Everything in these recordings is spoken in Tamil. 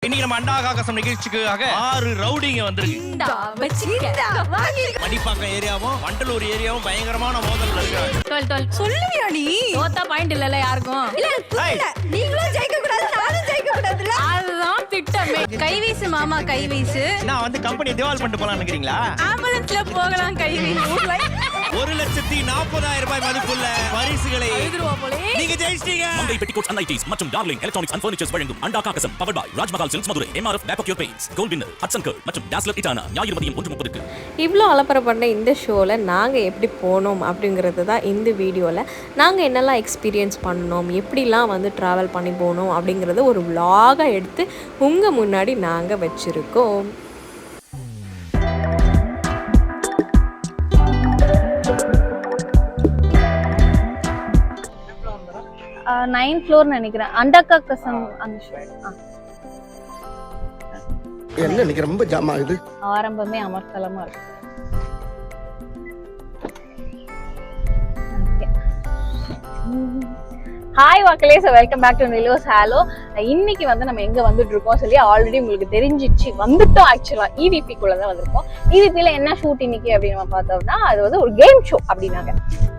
இன்னைக்கு நம்ம அண்டா கசம் நிகழ்ச்சிக்காக 6 ரவுடிங்க வந்திருக்கு. மடிப்பாக்கம் ஏரியாவும் வண்டலூர் ஏரியாவும் பயங்கரமான மோதல்ல இருக்காங்க. சொல்லுவியா நீ? தோத்தா பாயிண்ட் இல்லல யாருக்கும். இல்ல நீங்களும் ஜெயிக்க கூடாது நானும் ஜெயிக்க கூடாதுல. அதுதான் திட்டமே. கைவீசு மாமா கைவீசு. நான் வந்து கம்பெனி திவால் பண்ணிட்டு போலாம் நினைக்கிறீங்களா? ஆம்புலன்ஸ்ல போகலாம் கைவீசு. 1,40,000 ரூபாய் மதிப்புள்ள பரிசுகளை நீங்க ஜெயிச்சிட்டீங்க. மங்கை பெட்டிகோட்ஸ் அண்ட் நைட்டீஸ் மற்றும் டார்லிங் எலக்ட்ரானிக்ஸ் அண்ட் ஃபர்னிச்சர்ஸ் வழங்கும் அண்டா கசம் powered by Rajmahal silks Madurai, MRF back off your pains, gold winner 𝙗𝙤𝙘 மற்றும் 𝙝𝙬𝙗 ஞாயிறு மதியம் 1:30க்கு. இவ்வளோ அலப்பறை பண்ண இந்த ஷோவில் நாங்கள் எப்படி போனோம் அப்படிங்கிறது தான் இந்த வீடியோவில். நாங்கள் என்னெல்லாம் எக்ஸ்பீரியன்ஸ் பண்ணோம், எப்படிலாம் வந்து ட்ராவல் பண்ணி போனோம் அப்படிங்கிறத ஒரு vlog-ஆ எடுத்து உங்கள் முன்னாடி நாங்கள் வச்சுருக்கோம். 9th floor நினைக்கிறேன். அண்டா கசம் அந்த ஷோ. என்ன இன்னைக்கு ரொம்ப ஜாம் ஆகுது. ஆரம்பமே அமர்க்கலமா இருக்கு. ஹாய் மக்களே, வெல்கம் பேக் டு நிலோஸ் ஹாலோ. இன்னைக்கு வந்து நம்ம எங்க வந்துட்டு இருக்கோம் சொல்லி ஆல்ரெடி உங்களுக்கு தெரிஞ்சிச்சு. வந்துட்டோம், ஆக்சுவலா EVP குள்ளதான் வந்திருக்கோம். EVPல என்ன ஷூட் இன்னைக்கு அப்படின்னு நம்ம பார்த்தோம்னா அது வந்து ஒரு கேம் ஷோ அப்படின்னாங்க.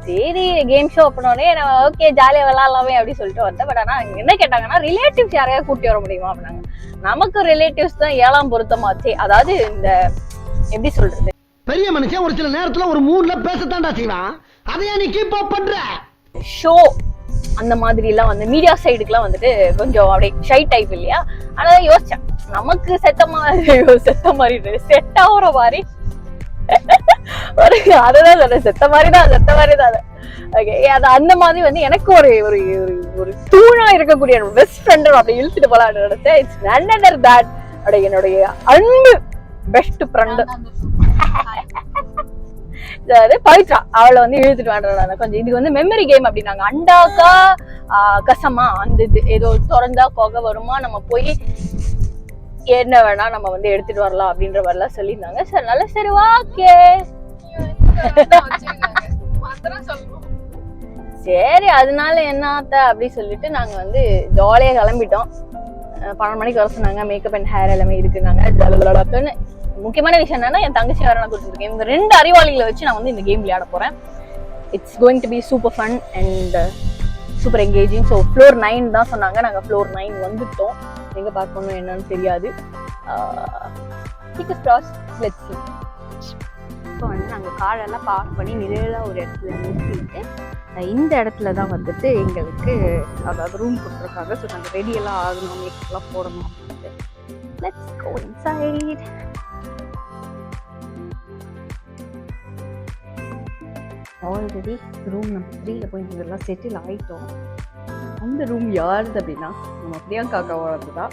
சரி கேம் ஷோ அப்படின்னோடனே நம்ம ஓகே ஜாலியா விளாடலாமே அப்படின்னு சொல்லிட்டு வந்தேன். பட் ஆனா என்ன கேட்டாங்கன்னா ரிலேட்டிவ்ஸ் யாரையாவது கூட்டி வர முடியுமா அப்படின்னாங்க. நமக்கு ரிலேட்டிவ்ஸ் தான் 7ஆம் பொருத்தமாச்சு. அதாவது இந்த எப்படி சொல்றது, பெரிய மனுஷன் ஒரு சில நேரத்துல ஒரு மூட்ல பேசத்தாண்டா செய்வான். அதையா நீ கீப் அப் பண்ற? ஷோ அந்த மாதிரி எல்லாம் வந்து மீடியா சைடுக்குலாம் வந்துட்டு கொஞ்சம் அப்படியே ஷை டைப் இல்லையா. அதான் யோசிச்சேன் நமக்கு செத்த மாதிரி செட் ஆகுற மாதிரி அதுதான் சொல்றேன். செத்த மாதிரிதான் ஓகே. அது அந்த மாதிரி வந்து எனக்கு ஒரு ஒரு தூணா இருக்கக்கூடிய பெஸ்ட் ஃப்ரெண்ட் அப்படி இழுத்துட்டு போலான்னு நினைச்சேன். இட்ஸ் none other than என்னுடைய அன்பு பெஸ்ட் ஃப்ரெண்ட் பவித்ரா. அவளை வந்து இழுத்துட்டு வேண்டாம் கொஞ்சம். இதுக்கு வந்து மெமரி கேம் அப்படின்னாங்க. அண்டாக்கா கசமா அந்த இது ஏதோ திறந்தா புகை வருமா, நம்ம போய் என்ன வேணா நம்ம வந்து எடுத்துட்டு வரலாம் அப்படின்ற மாதிரிலாம் சொல்லியிருந்தாங்க. சரி நல்ல சரி ஓகே சரி அதனால என்னாத்த அப்படி சொல்லிட்டு நாங்க வந்து ஜாலியா கிளம்பிட்டோம். 12 மணிக்கு வர சொன்னாங்க. மேக்கப் அண்ட் ஹேர் எல்லாமே இருக்குனாங்க. முக்கியமான விஷயம் என்னன்னா என் தங்கச்சி வேற நான் கொடுத்துருக்கேன். இந்த 2 அறிவாளிகளை வச்சு நான் வந்து இந்த கேம் விளையாட போறேன். It's going to be super fun and super engaging. So floor 9 தான் சொன்னாங்க. நாங்கள் ஃப்ளோர் 9 வந்துட்டோம். எங்கே பார்க்கணும் என்னன்னு தெரியாது. இப்போ வந்து நாங்கள் காரெல்லாம் பார்க் பண்ணி நிழலாக ஒரு இடத்துல நிறுத்திட்டு இந்த இடத்துல தான் வந்துட்டு எங்களுக்கு அதாவது ரூம் கொடுத்துருக்காங்க. ஸோ நாங்கள் ரெடியெல்லாம் ஆகணும், மேக்கப்லாம் போடணும் அப்படின்ட்டு. Let's go inside. Already room number 3ல போய் இதெல்லாம் செட்டில் ஆகிட்டோம். அந்த ரூம் யாருது அப்படின்னா நம்ம பிரியங்காக்காவோடது தான்.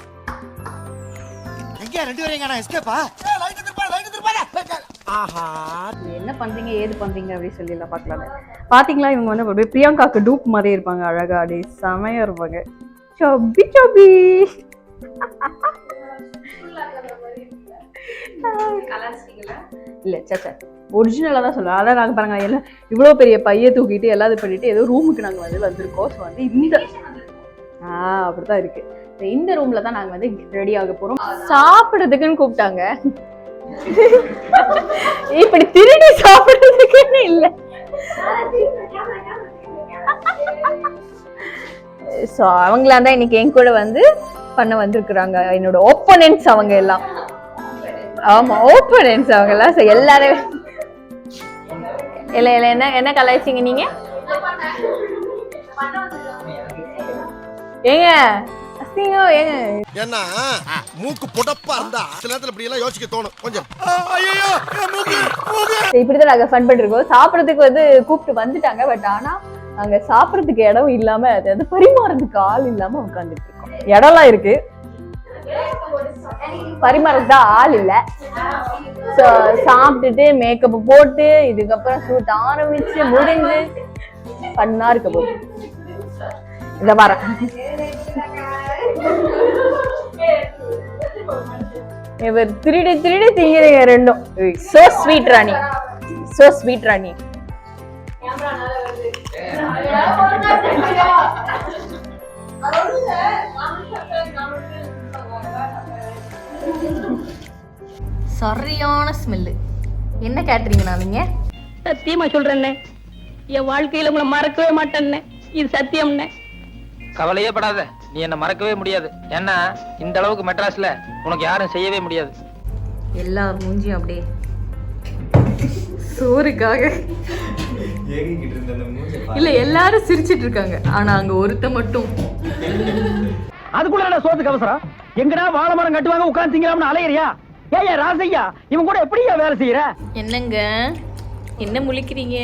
என்ன பண்றீங்க ஏது பண்றீங்க அப்படின்னு சொல்லி எல்லாம் பார்க்கலாமே. பாத்தீங்களா இவங்க வந்து அப்படியே பிரியங்காக்கு டூப் மாதிரி இருப்பாங்க. அழகா அப்படியே செமையா இருப்பாங்க. சபி சபி இல்ல சச்சா ஒரிஜினலா தான் சொல்லுவேன். அதான் நாங்க பாருங்க எல்லாம் இவ்வளவு பெரிய பைய தூக்கிட்டு எல்லாம் இது பண்ணிட்டு ஏதோ ரூமுக்கு நாங்க வந்து வந்திருக்கோம். ஸோ வந்து இந்த அப்படிதான் இருக்கு. இந்த ரூம்ல தான் நாங்க வந்து ரெடி ஆக போறோம். சாப்பிடுறதுக்குன்னு கூப்பிட்டாங்க. இப்படி திருடி சாப்பிடுறதுக்குன்னு இல்ல. ஸோ அவங்களாம் தான் இன்னைக்கு என் கூட வந்து பண்ண வந்திருக்கிறாங்க. என்னோட ஓப்பனன்ட்ஸ் அவங்க எல்லாம். ஆமா ஓப்பனன்ட்ஸ் அவங்க எல்லாம். எல்லாரும் இல்ல என்ன கலாய்ச்சிங்க நீங்க? ஏங்க ஏன்னா மூக்கு புடப்பா இருந்தா சில நேரத்துல இப்படி எல்லாம் யோசிக்க தோணும் கொஞ்சம். இப்படிதான் நாங்க ஃபன் பண்ணிருக்கோம். சாப்பிடறதுக்கு வந்து கூப்பிட்டு வந்துட்டாங்க. பட் ஆனா அங்க சாப்பிடறதுக்கு இடம் இல்லாம அது பரிமாறதுக்கு ஆள் இல்லாம உட்காந்துட்டு இருக்கோம். இடம்லாம் இருக்கு, பரிமாறதுக்கு தான் ஆள் இல்ல. சாப்பிட்டுட்டு மேக்கப் போட்டு இதுக்கப்புறம் ஷூட் ஆரம்பிச்சு முடிஞ்சு பண்ணா இருக்க போகுது. இத பாரு இவர் திருடி திங்கிறீங்க ரெண்டும். சோ ஸ்வீட் ராணி, சோ ஸ்வீட் ராணி. சரியான ஸ்மெல்லு. என்ன கேட்டுறீங்கண்ணா நீங்க? சத்தியமா சொல்றேன்னே, என் வாழ்க்கையில உங்களை மறக்கவே மாட்டேன்னே. இது சத்தியம்னே. கவலையே படாத, நீ என்ன மறக்கவே முடியாது. ஏன்னா இந்த அளவுக்கு மெட்ராஸ்ல உனக்கு யாரும் செய்யவே முடியாது. எல்லா மூஞ்சியும் அப்படியே சோறுக்காக இல்ல எல்லாரும் சிரிச்சிட்டு இருக்காங்க. ஆனா அங்க ஒருத்த மட்டும் அதுக்குள்ள சோத்துக்கு அவசரம். எங்கடா வாழை மரம் கட்டுவாங்க உட்கார்ந்து திங்கலாம்னு அலையறியா? ஏயா ராசையா, இவன் கூட எப்படியா வேலை செய்யற? என்னங்க என்ன முழிக்கிறீங்க?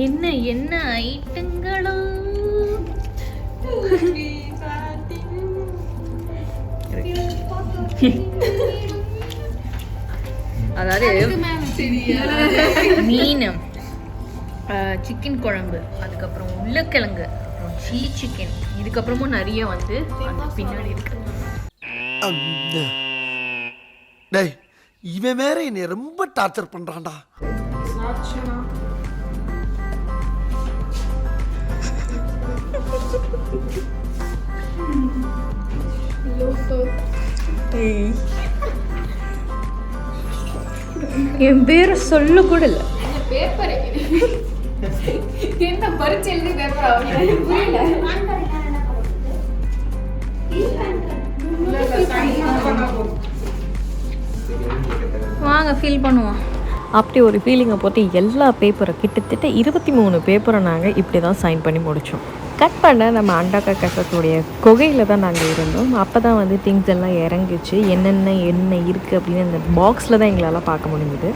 என்ன என்ன ஐட்டங்களோ? அதாவது மீன், சிக்கன் குழம்பு, அதுக்கப்புறம் உருளைக்கிழங்கு, அப்புறம் சில்லி சிக்கன், இதுக்கப்புறமும் நிறைய வந்து அந்த பின்னாடி இருக்கு. டேய், இவன் வேற என்னை ரொம்ப டார்ச்சர் பண்றான்டா. என் பேரை சொல்ல கூட இல்ல. வாங்க ஃபீல் பண்ணுவோம். அப்படி ஒரு ஃபீலிங்கை போட்டு எல்லா பேப்பரை கிட்டத்தட்ட 23 பேப்பரை நாங்கள் இப்படி தான் சைன் பண்ணி முடித்தோம். கட் பண்ண நம்ம அண்டாக்கா கசத்துடைய குகையில் தான் நாங்கள் இருந்தோம். அப்போ தான் வந்து திங்ஸ் எல்லாம் இறங்கிச்சு. என்னென்ன இருக்குது அப்படின்னு அந்த பாக்ஸில் தான் எங்களால் பார்க்க முடிஞ்சுது.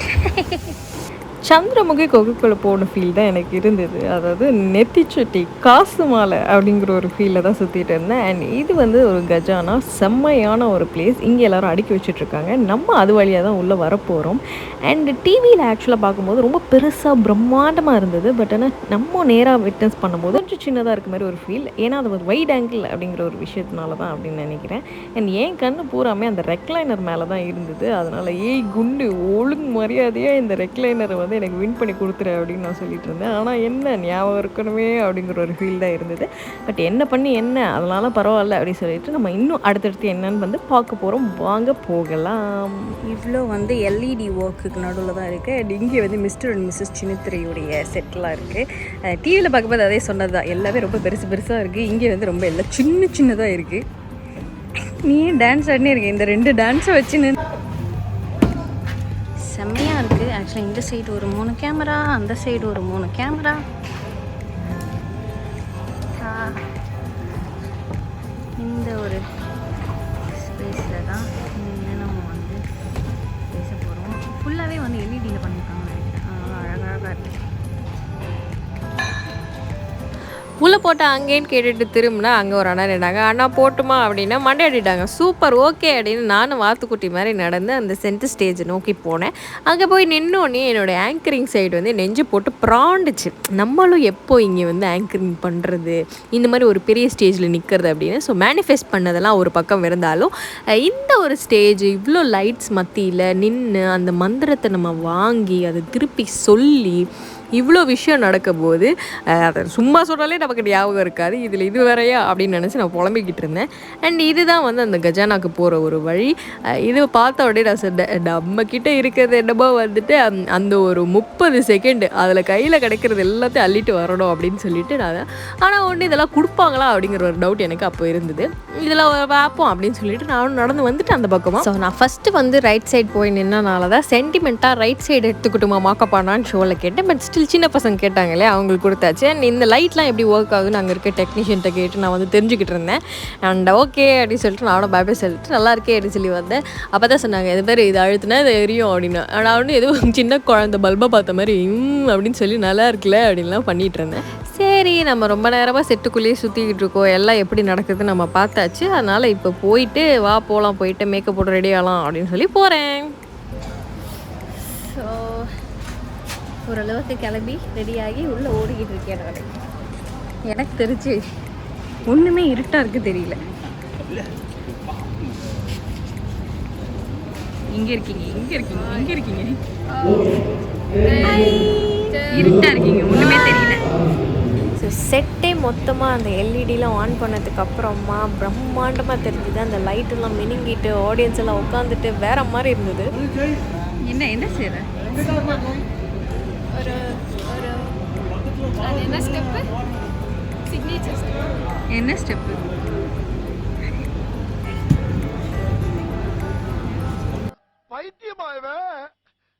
சந்திரமுகி குகைக்குள்ளே போன ஃபீல் தான் எனக்கு இருந்தது. அதாவது நெத்திச்சுட்டி காசு மாலை அப்படிங்கிற ஒரு ஃபீலில் தான் சுற்றிட்டு இருந்தேன். அண்ட் இது வந்து ஒரு கஜானா, செம்மையான ஒரு பிளேஸ். இங்கே எல்லோரும் அடுக்கி வச்சுட்ருக்காங்க. நம்ம அது வழியாக தான் உள்ளே வரப்போகிறோம். அண்டு டிவியில் ஆக்சுவலாக பார்க்கும்போது ரொம்ப பெருசாக பிரம்மாண்டமாக இருந்தது. பட் ஆனால் நம்ம நேராக விட்னஸ் பண்ணும்போது கொஞ்சம் சின்னதாக இருக்க மாதிரி ஒரு ஃபீல். ஏன்னா அது ஒரு வைட் ஆங்கிள் அப்படிங்கிற ஒரு விஷயத்தினால தான் அப்படின்னு நினைக்கிறேன். அண்ட் என் கண்ணு பூராமே அந்த ரெக்லைனர் மேலே தான் இருந்தது. அதனால் குண்டு ஒழுங்கு மரியாதையாக இந்த ரெக்லைனரை வந்து எனக்கு வின் பண்ணி கொடுத்துரு அப்படின்னு நான் சொல்லிட்டு இருந்தேன். ஆனால் என்ன ஞாபகம் இருக்கணுமே அப்படிங்கிற ஒரு ஃபீல் தான் இருந்தது. பட் என்ன பண்ணி என்ன, அதனால பரவாயில்ல அப்படின்னு சொல்லிட்டு நம்ம இன்னும் அடுத்தடுத்து என்னன்னு வந்து பார்க்க போகிறோம். வாங்க போகலாம். இவ்வளோ வந்து எல்இடி ஒர்க்குக்கு நடுவில் தான் இருக்குது. அண்ட் இங்கே வந்து மிஸ்டர் அண்ட் மிஸ்ஸஸ் சின்னத்திரையுடைய செட்டெலாம் இருக்குது. டிவியில் பார்க்கும்போது அதே சொன்னது தான், எல்லாமே ரொம்ப பெருசாக இருக்குது. இங்கே வந்து ரொம்ப எல்லாம் சின்னதாக இருக்குது. நீ டான்ஸ் ஆடினே இருக்கு. இந்த 2 டான்ஸை வச்சு செம்மையாக இருக்குது. ஆக்சுவலாக இந்த சைடு ஒரு 3 கேமரா, அந்த சைடு ஒரு 3 கேமரா. இந்த ஒரு ஸ்பேஸில் தான் நம்ம வந்து பேச போகிறோம். ஃபுல்லாகவே வந்து எல்இடியில் பண்ணியிருக்காங்க நினைக்கிறேன். அழகாக இருக்குது. உள்ளே போட்டால் அங்கேன்னு கேட்டுட்டு திரும்பினா அங்கே ஒரு அண்ணா நின்றாங்க. அண்ணா போட்டுமா அப்படின்னா மண்டையாடிட்டாங்க. சூப்பர் ஓகே அப்படின்னு நானும் வாத்துக்குட்டி மாதிரி நடந்து அந்த சென்டர் ஸ்டேஜை நோக்கி போனேன். அங்கே போய் நின்னோடனே என்னோடய ஆங்கரிங் சைடு வந்து நெஞ்சு போட்டு ப்ராண்டுச்சு. நம்மளும் எப்போ இங்கே வந்து ஆங்கரிங் பண்ணுறது, இந்த மாதிரி ஒரு பெரிய ஸ்டேஜில் நிற்கிறது அப்படின்னு. ஸோ மேனிஃபெஸ்ட் பண்ணதெல்லாம் ஒரு பக்கம் இருந்தாலும் இந்த ஒரு ஸ்டேஜ் இவ்வளோ லைட்ஸ் மத்தியில் நின்று அந்த மந்திரத்தை நம்ம வாங்கி அதை திருப்பி சொல்லி இவ்வளோ விஷயம் நடக்கும் போது அதை சும்மா சொன்னாலே நமக்கு ஞாபகம் இருக்காது. இதில் இது வேறையா அப்படின்னு நினச்சி நான் புலம்பிக்கிட்டு இருந்தேன். அண்ட் இதுதான் வந்து அந்த கஜானாக்கு போகிற ஒரு வழி. இது பார்த்த உடனே நான் சொன்னேன், நம்மக்கிட்ட இருக்கிறது என்னமோ வந்துட்டு அந்த ஒரு 30 செகண்டு அதில் கையில் கிடைக்கிறது எல்லாத்தையும் அள்ளிட்டு வரணும் அப்படின்னு சொல்லிட்டு நான். ஆனால் ஒன்று இதெல்லாம் கொடுப்பாங்களா அப்படிங்கிற ஒரு டவுட் எனக்கு அப்போ இருந்தது. இதில் பார்ப்போம் அப்படின்னு சொல்லிட்டு நானும் நடந்து வந்துட்டு அந்த பக்கமாக. ஸோ நான் ஃபஸ்ட்டு வந்து ரைட் சைடு போய் நின்னனால தான் சென்டிமெண்ட்டாக ரைட் சைடு எடுத்துக்கிட்டுமா மாக்கப்பானான்னு ஷோவில் கேட்டேன். பட் சின்ன பசங்க கேட்டாங்களே, அவங்களுக்கு கொடுத்தாச்சு. அண்ட் இந்த லைட்லாம் எப்படி ஒர்க் ஆகுதுன்னு அங்கே இருக்க டெக்னீஷியன்ட்ட கேட்டு நான் வந்து தெரிஞ்சுக்கிட்டு இருந்தேன். அண்ட் ஓகே அப்படின்னு சொல்லிட்டு நானும் பாபே சொல்லிட்டு நல்லா இருக்கே அப்படின்னு சொல்லி வந்தேன். அப்போ தான் சொன்னாங்க, இது பேர் இது அழுத்துனா இது எரியும் அப்படின்னு. நான் வந்து எதுவும் சின்ன குழந்தை பல்பை பார்த்த மாதிரி அப்படின்னு சொல்லி நல்லா இருக்குல்ல அப்படின்லாம் பண்ணிகிட்டு இருந்தேன். சரி, நம்ம ரொம்ப நேரமாக செட்டுக்குள்ளேயே சுற்றிக்கிட்டு இருக்கோம், எல்லாம் எப்படி நடக்குதுன்னு நம்ம பார்த்தாச்சு. அதனால் இப்போ போயிட்டு வா போகலாம், போயிட்டு மேக்கப் போட்டு ரெடி ஆகலாம் அப்படின்னு சொல்லி போகிறேன். ஸோ ஓரளவுக்கு கிளம்பி ரெடியாகி உள்ளே ஓடிக்கிட்டு இருக்கேன். நான் எனக்கு தெரிஞ்சு ஒன்றுமே இருட்டாக இருக்குது தெரியல. இங்கே இருக்கீங்க இருட்டாக இருக்கீங்க, ஒன்றுமே தெரியல. ஸோ செட்டே மொத்தமாக அந்த எல்இடிலாம் ஆன் பண்ணதுக்கு அப்புறமா பிரம்மாண்டமாக தெரிஞ்சுது. அந்த லைட்டெல்லாம் மினுங்கிட்டு ஆடியன்ஸ் எல்லாம் உட்காந்துட்டு வேற மாதிரி இருந்தது. என்ன செய்யற? என்ன ஸ்டெப்பு? பைத்தியமாயவே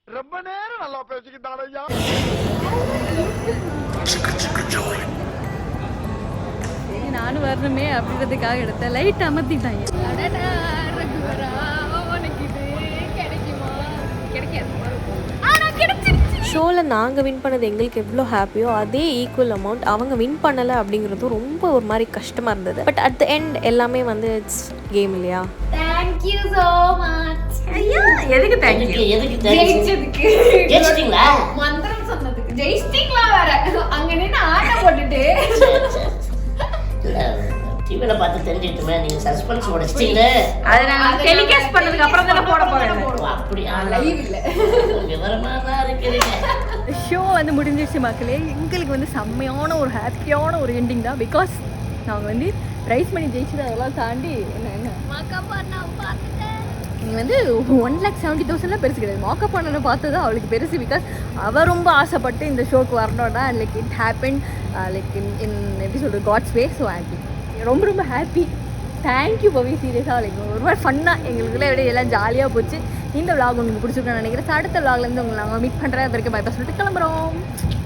ரொம்ப நேரம் நல்லா பேசிக்கிட்டான் ஐயா. சரி நானும் வரணுமே அப்படின்றதுக்காக எடுத்தேன். லைட் அமர்த்திட்டாங்க. ஷோவில் நாங்கள் வின் பண்ணது எங்களுக்கு எவ்வளோ ஹாப்பியோ அதே ஈக்குவல் அமௌண்ட் அவங்க வின் பண்ணலை அப்படிங்கிறதும் ரொம்ப ஒரு மாதிரி கஷ்டமாக இருந்தது. பட் அட் த எண்ட் எல்லாமே வந்து இட்ஸ் கேம் இல்லையா. Thank you so much. ஐயா எதுக்கு தேங்க்யூ? ஜெயிச்சதுக்கு. ஜெயிச்சிட்டீங்களா? மந்திரம் சொன்னதுக்கு. ஜெயிச்சிட்டீங்களா வேற? அங்க நின்னு ஆட்ட போட்டுட்டு டிவில பார்த்து தெரிஞ்சிட்டுமே நீங்க சஸ்பென்ஸ் உடைச்சிட்டீங்க. அத நான் டெலிகாஸ்ட் பண்ணதுக்கு அப்புறம் தான் போட போறேன். அப்படி லைவ் இல்ல. விவரமா தான் இருக்கீங்க. ஷோ வந்து முடிஞ்சிருச்சு மக்களே. எங்களுக்கு வந்து செம்மையான ஒரு ஹாப்பியான ஒரு எண்டிங் தான். பிகாஸ் நாங்கள் வந்து ப்ரைஸ் மணி ஜெயிச்சது அதெல்லாம் தாண்டி என்ன மேக்கப் பண்ண பார்த்துட்டேன். நீங்கள் வந்து 1,70,000 பெருசு கிடையாது. மேக்கப் பண்ணனை பார்த்தது அவளுக்கு பெருசு. பிகாஸ் அவள் ரொம்ப ஆசைப்பட்டு இந்த ஷோக்கு வரணும்னா like it happen like in எப்படி சொல்கிறது காட்ஸ் வே. ஸோ ஹாப்பி, ரொம்ப ரொம்ப ஹாப்பி. தேங்க்யூ பவி. சீரியஸாக லைக் ஒரு மாதிரி ஃபன்னாக எங்களுக்குள்ளே விட எல்லாம் ஜாலியாக போச்சு. இந்த விளாக் உங்களுக்கு பிடிச்சிருக்குன்னு நினைக்கிறேன். அடுத்த விளாக்லேருந்து உங்களை நாங்கள் மீட் பண்ணுறேன். அது வரைக்கும் பை பாய் சொல்லிட்டு கிளம்புறோம்.